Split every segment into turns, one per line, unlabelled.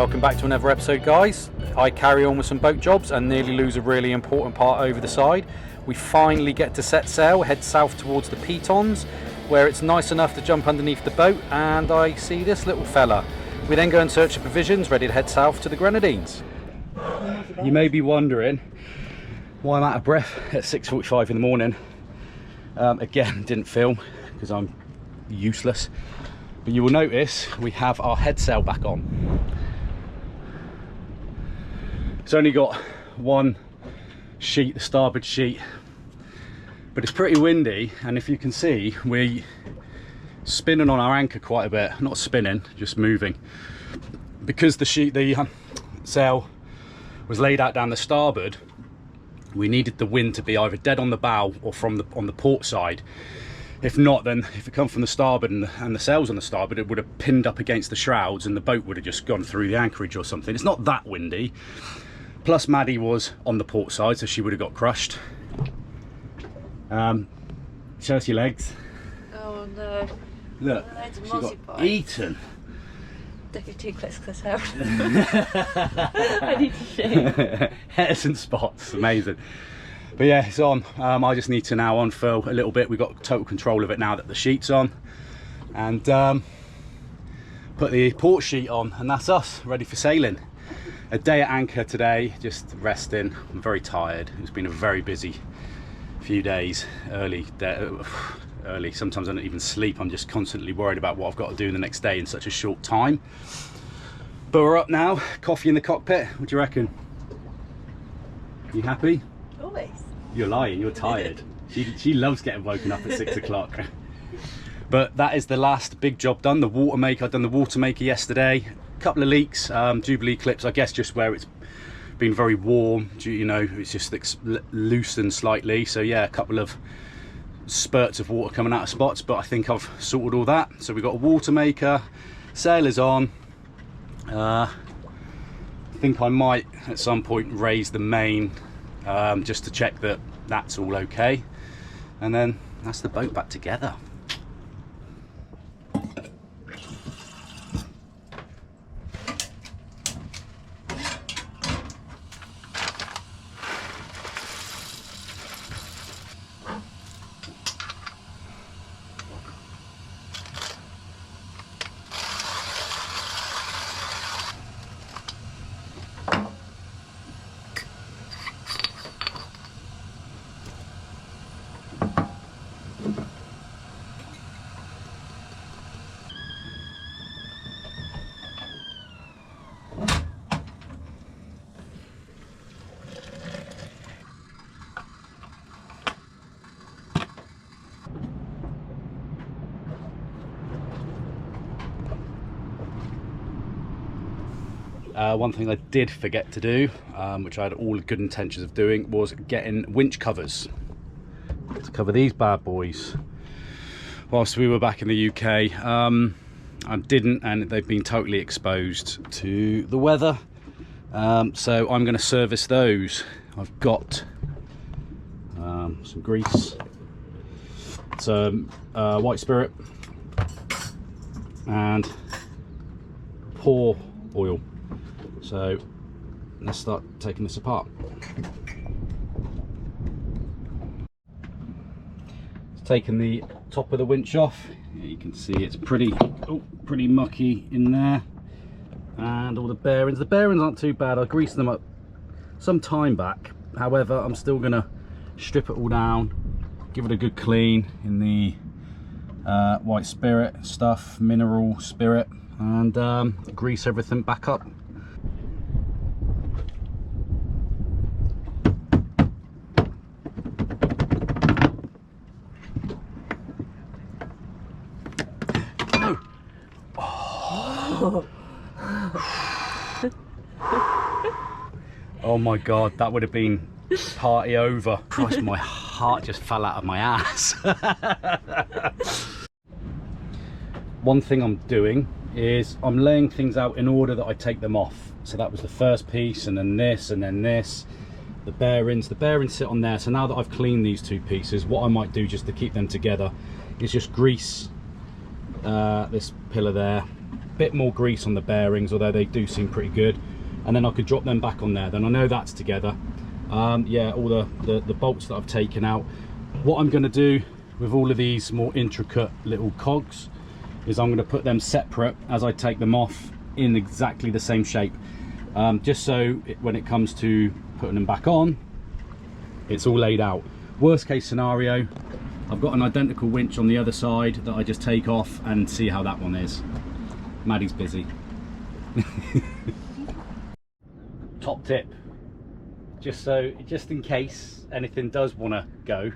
Welcome back to another episode, guys. I carry on with some boat jobs and nearly lose a really important part over the side. We finally get to set sail, head south towards the Pitons, where it's nice enough to jump underneath the boat, and I see this little fella. We then go in search of provisions, ready to head south to the Grenadines. You may be wondering why I'm out of breath at 6:45 in the morning. Again, didn't film because I'm useless. But you will notice we have our head sail back on. It's only got one sheet, the starboard sheet, but it's pretty windy, and if you can see, we're spinning on our anchor quite a bit. Not spinning, just moving. Because the sail was laid out down the starboard, we needed the wind to be either dead on the bow or on the port side. If not, then if it come from the starboard and the sails on the starboard, it would have pinned up against the shrouds and the boat would have just gone through the anchorage or something. It's not that windy. Plus Maddie was on the port side, so she would have got crushed. Show us your legs.
Oh no.
Look, she got eaten.
Don't be too close because I need to shave.
Hairs and spots, amazing. But yeah, it's on. I just need to now unfurl a little bit. We've got total control of it now that the sheet's on, and put the port sheet on, and that's us ready for sailing. A day at anchor today, just resting. I'm very tired. It's been a very busy few days. Early. Sometimes I don't even sleep. I'm just constantly worried about what I've got to do the next day in such a short time. But we're up now. Coffee in the cockpit. What do you reckon? You happy?
Always.
You're lying, you're tired. She loves getting woken up at 6 o'clock. But that is the last big job done. The water maker, I've done the water maker yesterday. A couple of leaks, Jubilee clips, I guess just where it's been very warm, you know, it's just loosened slightly. So yeah, a couple of spurts of water coming out of spots, but I think I've sorted all that. So we've got a water maker, sail is on. I think I might at some point raise the main, just to check that that's all okay, and then that's the boat back together. One thing I did forget to do, which I had all the good intentions of doing, was getting winch covers to cover these bad boys whilst we were back in the UK. I didn't, and they've been totally exposed to the weather, so I'm going to service those. I've got some grease, some white spirit, and pour oil. So let's start taking this apart. Taking the top of the winch off. You can see it's pretty mucky in there, and all the bearings. The bearings aren't too bad. I greased them up some time back. However, I'm still gonna strip it all down, give it a good clean in the white spirit stuff, mineral spirit, and grease everything back up. Oh my god, that would have been party over. Christ, my heart just fell out of my ass. One thing I'm doing is I'm laying things out in order that I take them off. So that was the first piece, and then this, and then this. The bearings sit on there. So now that I've cleaned these two pieces, what I might do just to keep them together is just grease this pillar there, bit more grease on the bearings, although they do seem pretty good, and then I could drop them back on there. Then I know that's together. Yeah, all the bolts that I've taken out. What I'm going to do with all of these more intricate little cogs is I'm going to put them separate as I take them off in exactly the same shape, just so when it comes to putting them back on, it's all laid out. Worst case scenario, I've got an identical winch on the other side that I just take off and see how that one is. Maddie's busy. Top tip, just in case anything does want to go,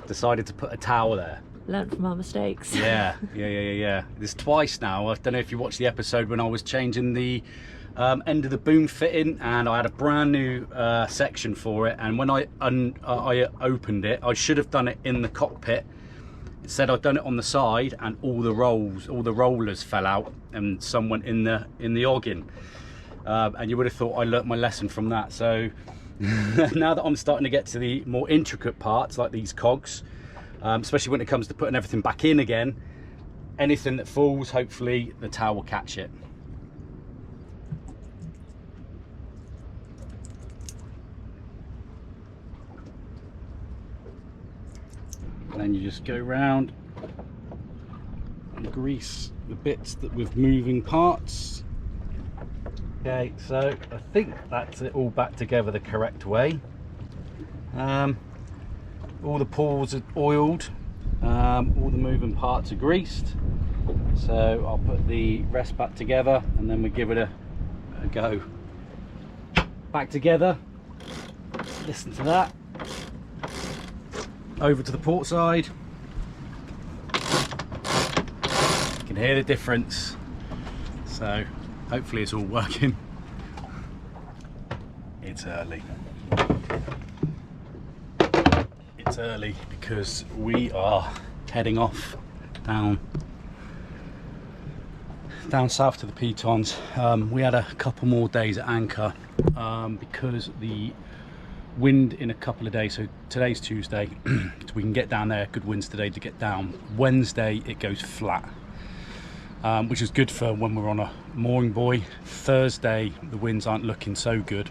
decided to put a towel there.
Learn from our mistakes.
Yeah. There's twice now. I don't know if you watched the episode when I was changing the end of the boom fitting, and I had a brand new section for it, and when I opened it, I should have done it in the cockpit. Instead I've done it on the side, and all the rollers fell out and some went in the oggin, and you would have thought I learnt my lesson from that. So now that I'm starting to get to the more intricate parts like these cogs, especially when it comes to putting everything back in again, anything that falls, hopefully the towel will catch it. And then you just go round and grease the bits that with moving parts. Okay, so I think that's it all back together the correct way. All the pores are oiled, all the moving parts are greased, so I'll put the rest back together and then we give it a go. Back together, listen to that. Over to the port side. You can hear the difference, so hopefully it's all working. It's early. It's early because we are heading off down south to the Pitons. We had a couple more days at anchor because the wind in a couple of days. So today's Tuesday, so we can get down there. Good winds today to get down. Wednesday it goes flat, which is good for when we're on a mooring buoy. Thursday the winds aren't looking so good.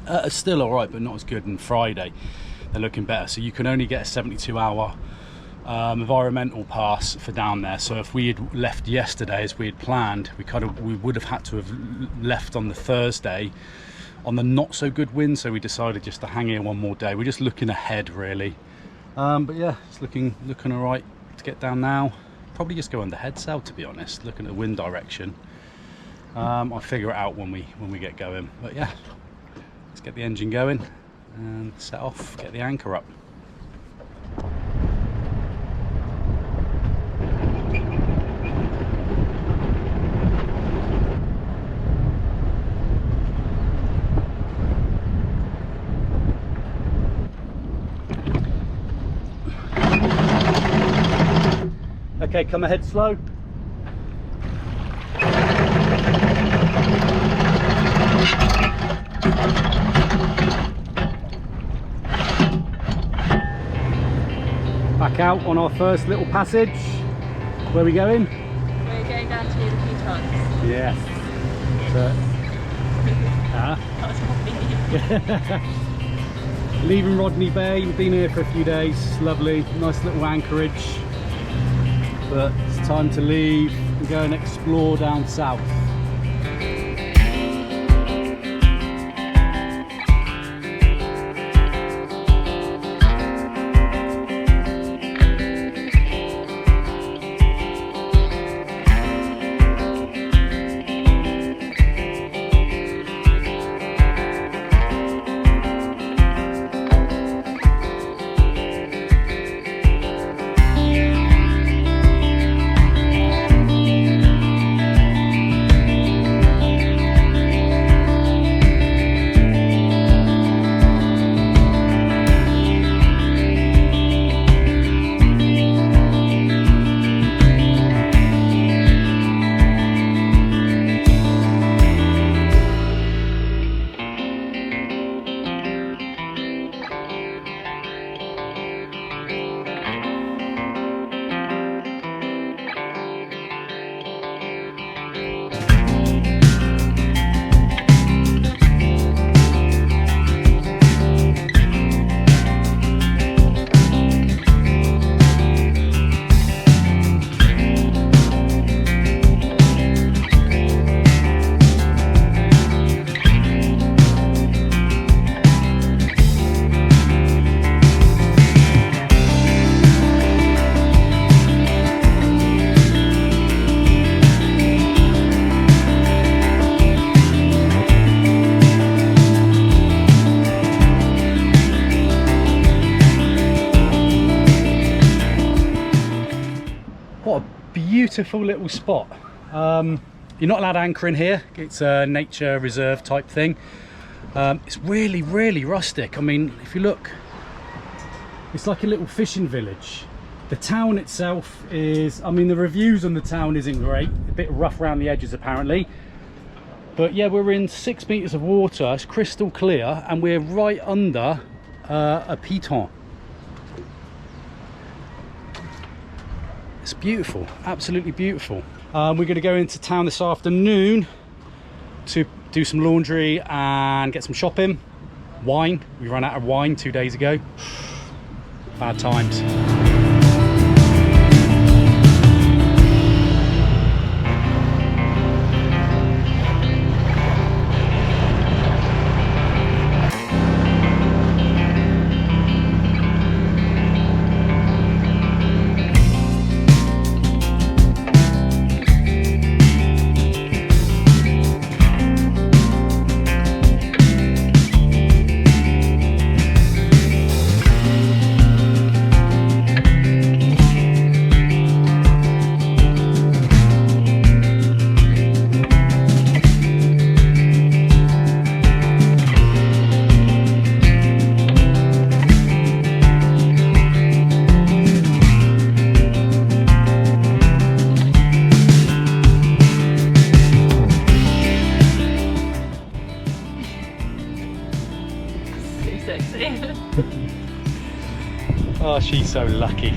It's still all right, but not as good. And Friday they're looking better. So you can only get a 72-hour environmental pass for down there. So if we had left yesterday as we had planned, we would have had to have left on the Thursday on the not so good wind. So we decided just to hang here one more day. We're just looking ahead really, but yeah, it's looking all right to get down now. Probably just go under head sail, to be honest, looking at the wind direction. I'll figure it out when we get going, but yeah, let's get the engine going and set off, get the anchor up. Okay, come ahead slow. Back out on our first little passage. Where are we going?
We're going down to the Pitons.
Yes. Leaving Rodney Bay. We've been here for a few days. Lovely, nice little anchorage. But it's time to leave and go and explore down south. beautiful little spot. You're not allowed to anchor in here. It's a nature reserve type thing. It's really, really rustic. I mean, if you look, it's like a little fishing village. The town itself is, I mean, the reviews on the town isn't great. A bit rough around the edges apparently. But yeah, we're in 6 meters of water. It's crystal clear, and we're right under a piton. It's beautiful, absolutely beautiful. We're going to go into town this afternoon to do some laundry and get some shopping. Wine, we ran out of wine 2 days ago. Bad times. Oh, she's so lucky.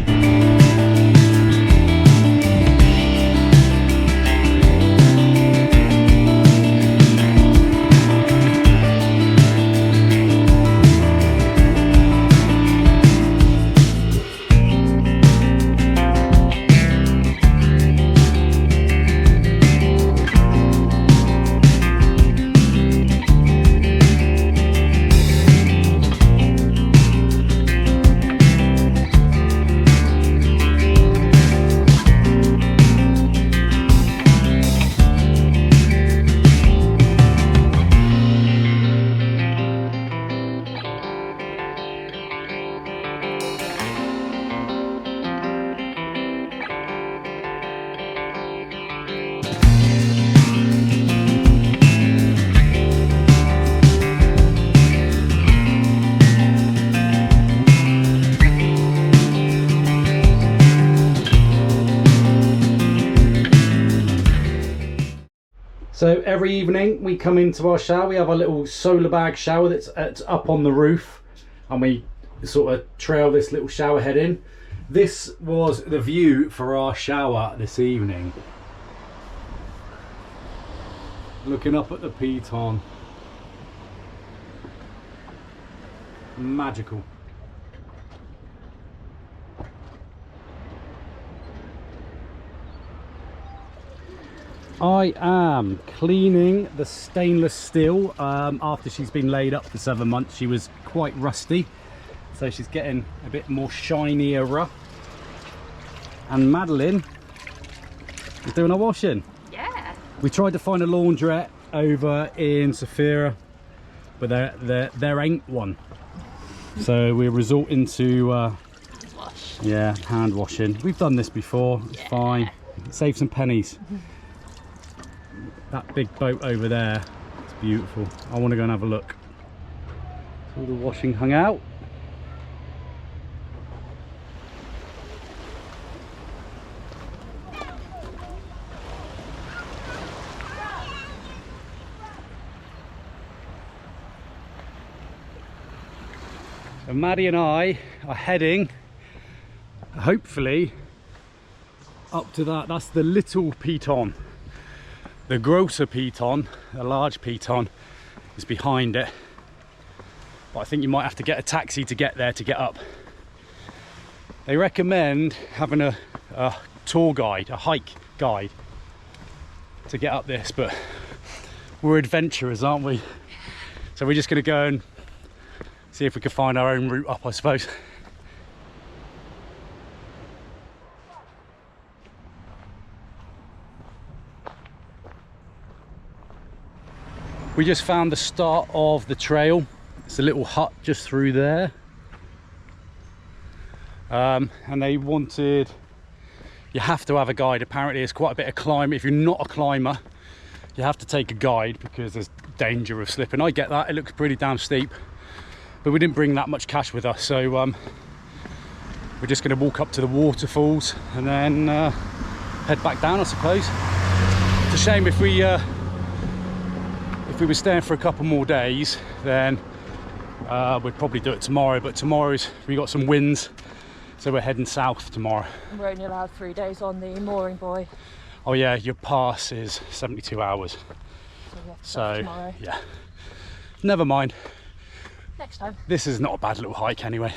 So every evening we come into our shower. We have a little solar bag shower that's up on the roof, and we sort of trail this little shower head in. This was the view for our shower this evening. Looking up at the Piton. Magical. I am cleaning the stainless steel after she's been laid up for 7 months. She was quite rusty, so she's getting a bit more shinier. And Madeline is doing her washing. Yeah. We tried to find a laundrette over in Safira, but there ain't one. So we're resorting to hand washing. We've done this before. It's fine. Save some pennies. That big boat over there, it's beautiful. I want to go and have a look. So all the washing hung out. So Maddie and I are heading, hopefully, up to that. That's the little Piton. The grosser Piton, the large Piton, is behind it. But I think you might have to get a taxi to get there, to get up. They recommend having a tour guide, a hike guide, to get up this, but we're adventurers, aren't we? So we're just going to go and see if we can find our own route up, I suppose. We just found the start of the trail. It's a little hut just through there. And they wanted you have to have a guide. Apparently it's quite a bit of climb. If you're not a climber, you have to take a guide because there's danger of slipping. I get that, it looks pretty damn steep, but we didn't bring that much cash with us, so we're just going to walk up to the waterfalls and then head back down, I suppose. It's a shame if we were staying for a couple more days, then we'd probably do it tomorrow, but we got some winds, so we're heading south tomorrow.
We're only allowed 3 days on the mooring buoy.
Oh yeah, your pass is 72 hours.
So we have to
So
start tomorrow.
yeah, never mind.
Next time.
This is not a bad little hike anyway.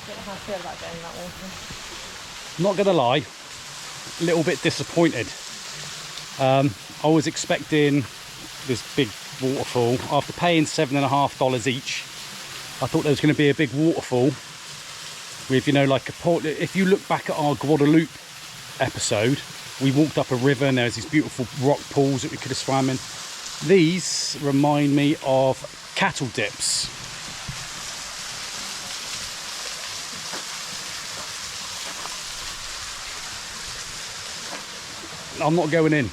Don't know how I feel about going in that water.
Not gonna lie, a little bit disappointed. I was expecting this big waterfall. After paying $7.50 each, I thought there was going to be a big waterfall with, you know, like a port. If you look back at our Guadalupe episode, we walked up a river and there's these beautiful rock pools that we could have swam in. These remind me of cattle dips. I'm not going in.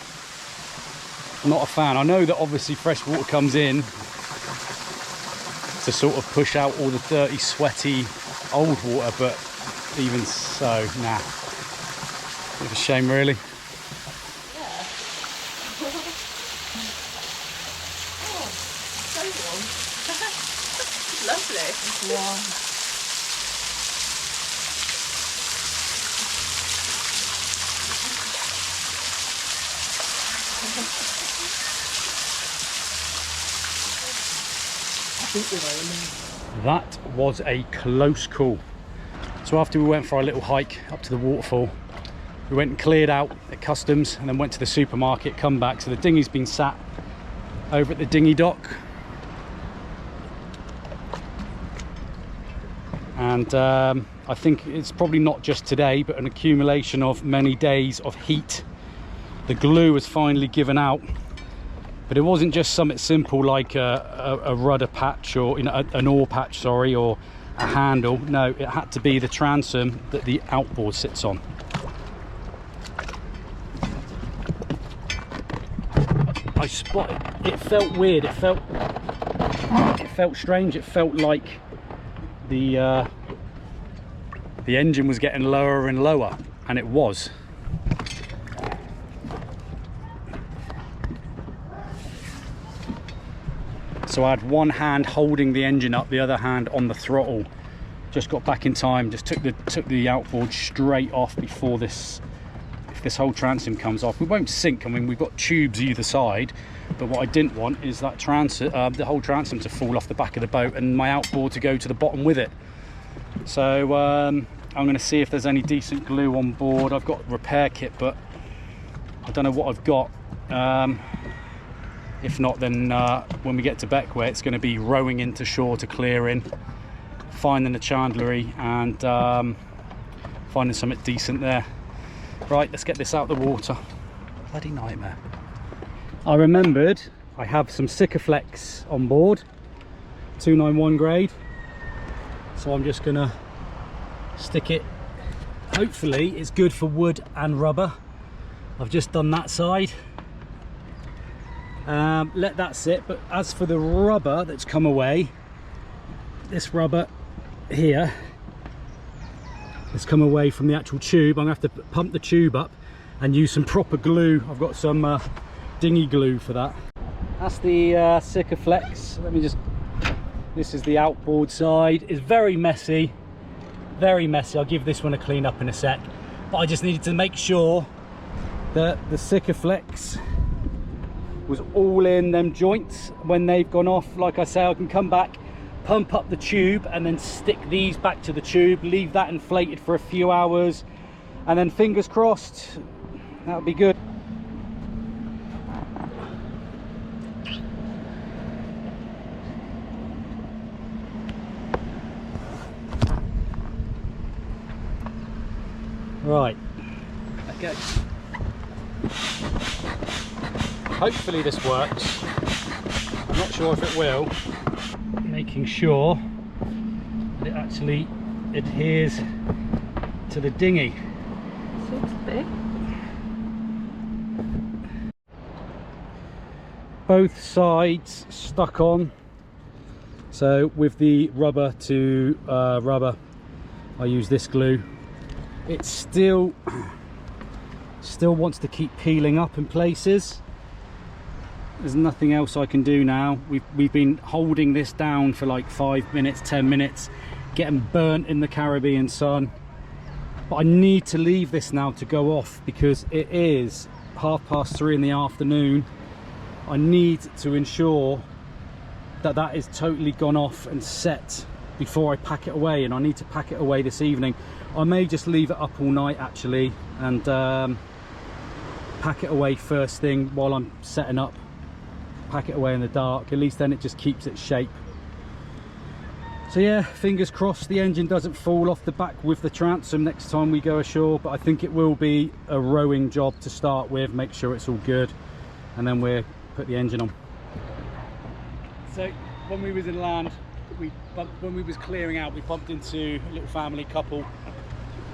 I'm not a fan. I know that obviously fresh water comes in to sort of push out all the dirty, sweaty old water, but even so, nah. Bit of a shame, really.
Yeah. Oh, so warm. Lovely. Wow.
That was a close call. So after we went for our little hike up to the waterfall, we went and cleared out at customs and then went to the supermarket, come back. So the dinghy's been sat over at the dinghy dock. And I think it's probably not just today, but an accumulation of many days of heat. The glue has finally given out. But it wasn't just something simple like a rudder patch, or an oar patch, sorry, or a handle. No, it had to be the transom that the outboard sits on. I spotted. It felt weird. It felt strange. It felt like the engine was getting lower and lower, and it was. So I had one hand holding the engine up, the other hand on the throttle. Just got back in time, just took the outboard straight off before this whole transom comes off. We won't sink. I mean, we've got tubes either side, but what I didn't want is that the whole transom to fall off the back of the boat and my outboard to go to the bottom with it. So I'm going to see if there's any decent glue on board. I've got a repair kit, but I don't know what I've got. If not, then when we get to Beckway, it's going to be rowing into shore to clear in, finding the chandlery and finding something decent there. Right, let's get this out of the water. Bloody nightmare. I remembered I have some Sikaflex on board, 291 grade. So I'm just going to stick it. Hopefully it's good for wood and rubber. I've just done that side. Let that sit, but as for the rubber that's come away, this rubber here has come away from the actual tube. I'm gonna have to pump the tube up and use some proper glue. I've got some dinghy glue for that. That's the Sikaflex. Let me just, this is the outboard side. It's very messy, very messy. I'll give this one a clean up in a sec, but I just needed to make sure that the Sikaflex was all in them joints. When they've gone off, like I say, I can come back, pump up the tube and then stick these back to the tube, leave that inflated for a few hours, and then fingers crossed, that'll be good. Right, go. Hopefully this works. I'm not sure if it will. Making sure that it actually adheres to the dinghy.
Looks big.
Both sides stuck on. So with the rubber to rubber, I use this glue. It still wants to keep peeling up in places. There's nothing else I can do now. We've been holding this down for like 5 minutes, 10 minutes, getting burnt in the Caribbean sun. But I need to leave this now to go off because it is 3:30 in the afternoon. I need to ensure that that is totally gone off and set before I pack it away, and I need to pack it away this evening. I may just leave it up all night actually and pack it away first thing while I'm setting up. Pack it away in the dark, at least then it just keeps its shape. So yeah, fingers crossed the engine doesn't fall off the back with the transom next time we go ashore, but I think it will be a rowing job to start with, make sure it's all good, and then we'll put the engine on. So when we was in land, when we was clearing out, we bumped into a little family couple,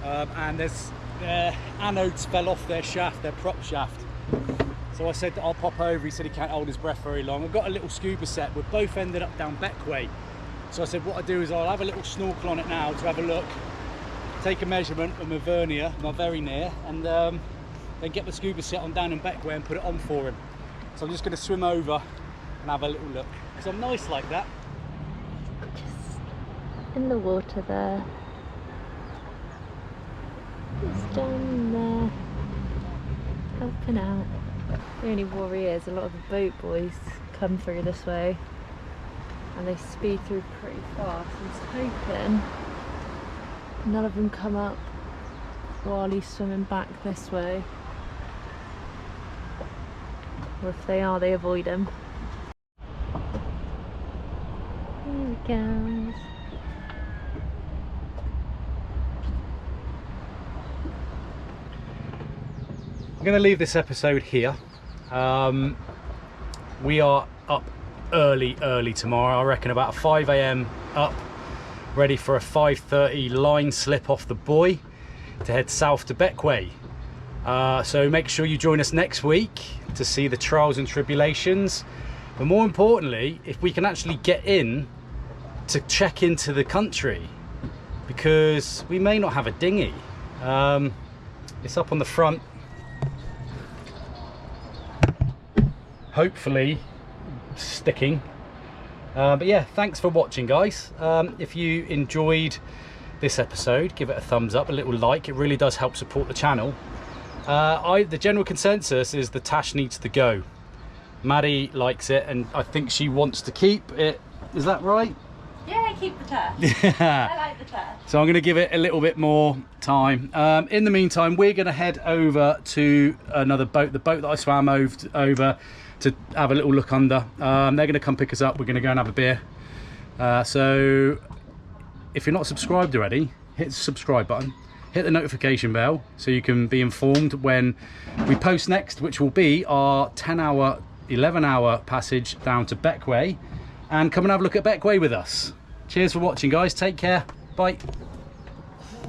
and their anodes fell off their shaft, their prop shaft. So I said that I'll pop over. He said he can't hold his breath very long. I've got a little scuba set. We've both ended up down Beckway. So I said what I do is I'll have a little snorkel on it now to have a look, take a measurement of my vernier, my very near, and then get the scuba set on down in Beckway and put it on for him. So I'm just going to swim over and have a little look, because I'm nice like that.
Just in the water there. Just down there, helping out. The only worry is a lot of the boat boys come through this way and they speed through pretty fast. I'm just hoping none of them come up while he's swimming back this way. Or if they are, they avoid him. Here he goes.
I'm going to leave this episode here. We are up early tomorrow. I reckon about 5 AM up, ready for a 5:30 line slip off the buoy to head south to Beckway. So make sure you join us next week to see the trials and tribulations, but more importantly, if we can actually get in to check into the country, because we may not have a dinghy. It's up on the front, hopefully sticking. But yeah, thanks for watching, guys. If you enjoyed this episode, give it a thumbs up, a little like. It really does help support the channel. The general consensus is the Tash needs to go. Maddie likes it, and I think she wants to keep it. Is that right?
Yeah, keep the Tash.
Yeah.
I like the Tash.
So I'm going to give it a little bit more time. In the meantime, we're going to head over to another boat, the boat that I swam over to have a little look under. They're going to come pick us up. We're going to go and have a beer. So if you're not subscribed already, hit the subscribe button, hit the notification bell so you can be informed when we post next, which will be our 10-hour, 11-hour passage down to Beckway. And come and have a look at Beckway with us. Cheers for watching, guys. Take care. Bye.